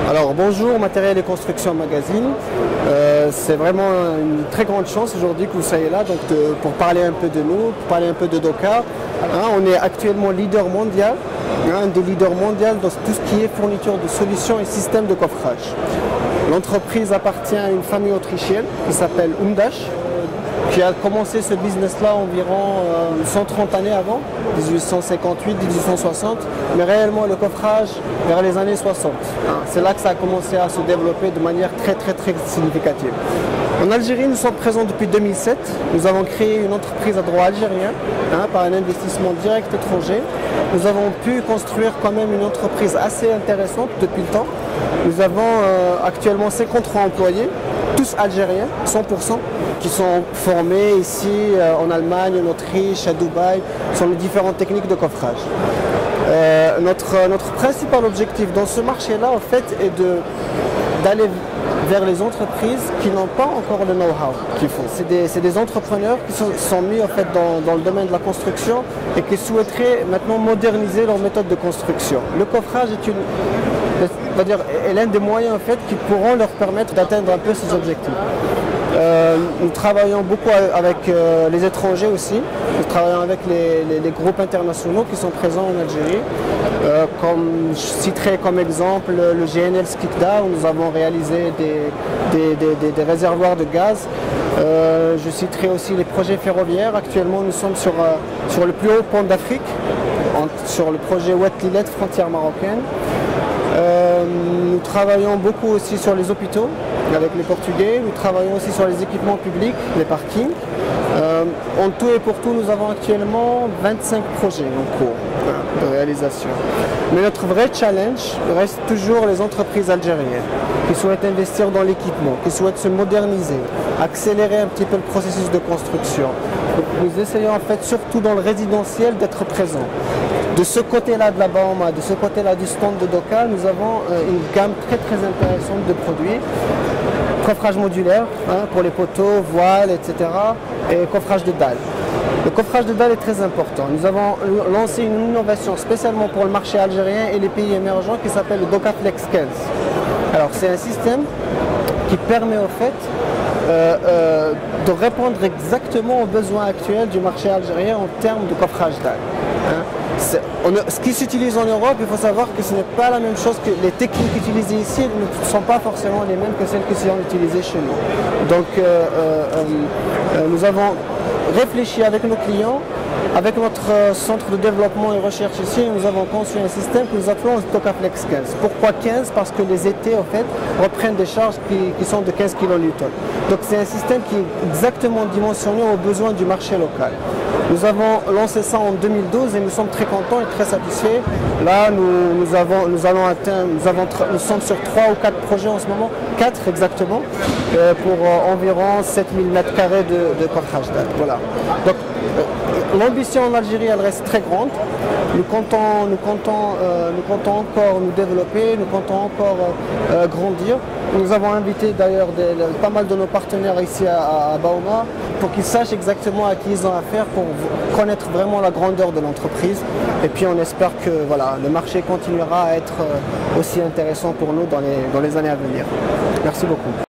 Alors bonjour, Matériel et Construction Magazine. C'est vraiment une très grande chance aujourd'hui que vous soyez là pour parler un peu de nous, pour parler un peu de Doka. On est actuellement leader mondial, un des leaders mondiaux dans tout ce qui est fourniture de solutions et systèmes de coffrage. L'entreprise appartient à une famille autrichienne qui s'appelle Umdash, qui a commencé ce business-là environ 130 années avant, 1858-1860, mais réellement le coffrage vers les années 60. C'est là que ça a commencé à se développer de manière très significative. En Algérie, nous sommes présents depuis 2007. Nous avons créé une entreprise à droit algérien par un investissement direct étranger. Nous avons pu construire quand même une entreprise assez intéressante depuis le temps. Nous avons actuellement 53 employés, tous algériens, 100%, qui sont formés ici en Allemagne, en Autriche, à Dubaï, sur les différentes techniques de coffrage. Notre principal objectif dans ce marché-là, en fait, est d'aller vers les entreprises qui n'ont pas encore le know-how qu'ils font. C'est des entrepreneurs qui sont mis en fait, dans le domaine de la construction et qui souhaiteraient maintenant moderniser leur méthode de construction. Le coffrage est l'un des moyens en fait, qui pourront leur permettre d'atteindre un peu ces objectifs. Nous travaillons beaucoup avec les étrangers aussi. Nous travaillons avec les groupes internationaux qui sont présents en Algérie. Je citerai comme exemple le GNL Skikda où nous avons réalisé des réservoirs de gaz. Je citerai aussi les projets ferroviaires. Actuellement, nous sommes sur le plus haut pont d'Afrique, sur le projet Oued Lilet, frontière marocaine. Nous travaillons beaucoup aussi sur les hôpitaux avec les Portugais. Nous travaillons aussi sur les équipements publics, les parkings. En tout et pour tout, nous avons actuellement 25 projets en cours de réalisation. Mais notre vrai challenge reste toujours les entreprises algériennes qui souhaitent investir dans l'équipement, qui souhaitent se moderniser, accélérer un petit peu le processus de construction. Donc, nous essayons en fait surtout dans le résidentiel d'être présents. De ce côté-là de la Baoma, de ce côté-là du stand de Doka, nous avons une gamme très intéressante de produits. Coffrage modulaire pour les poteaux, voiles, etc. et coffrage de dalles. Le coffrage de dalles est très important. Nous avons lancé une innovation spécialement pour le marché algérien et les pays émergents qui s'appelle le Doka Flex 15. Alors c'est un système qui permet au fait de répondre exactement aux besoins actuels du marché algérien en termes de coffrage dalles. Ce qui s'utilise en Europe, il faut savoir que ce n'est pas la même chose que les techniques utilisées ici ne sont pas forcément les mêmes que celles qui sont utilisées chez nous. Donc nous avons réfléchi avec nos clients, avec notre centre de développement et recherche ici, nous avons conçu un système que nous appelons Doka Flex 15. Pourquoi 15? Parce que les étés, en fait, reprennent des charges qui sont de 15 kN. Donc c'est un système qui est exactement dimensionné aux besoins du marché local. Nous avons lancé ça en 2012 et nous sommes très contents et très satisfaits. Là, nous sommes sur 3 ou 4 projets en ce moment, 4 exactement, pour environ 7000 m² de coffrage dalles. Voilà. Donc, l'ambition en Algérie, elle reste très grande. Nous comptons encore nous développer, nous comptons encore grandir. Nous avons invité d'ailleurs pas mal de nos partenaires ici à Baoma pour qu'ils sachent exactement à qui ils ont affaire pour connaître vraiment la grandeur de l'entreprise. Et puis on espère que voilà, le marché continuera à être aussi intéressant pour nous dans les années à venir. Merci beaucoup.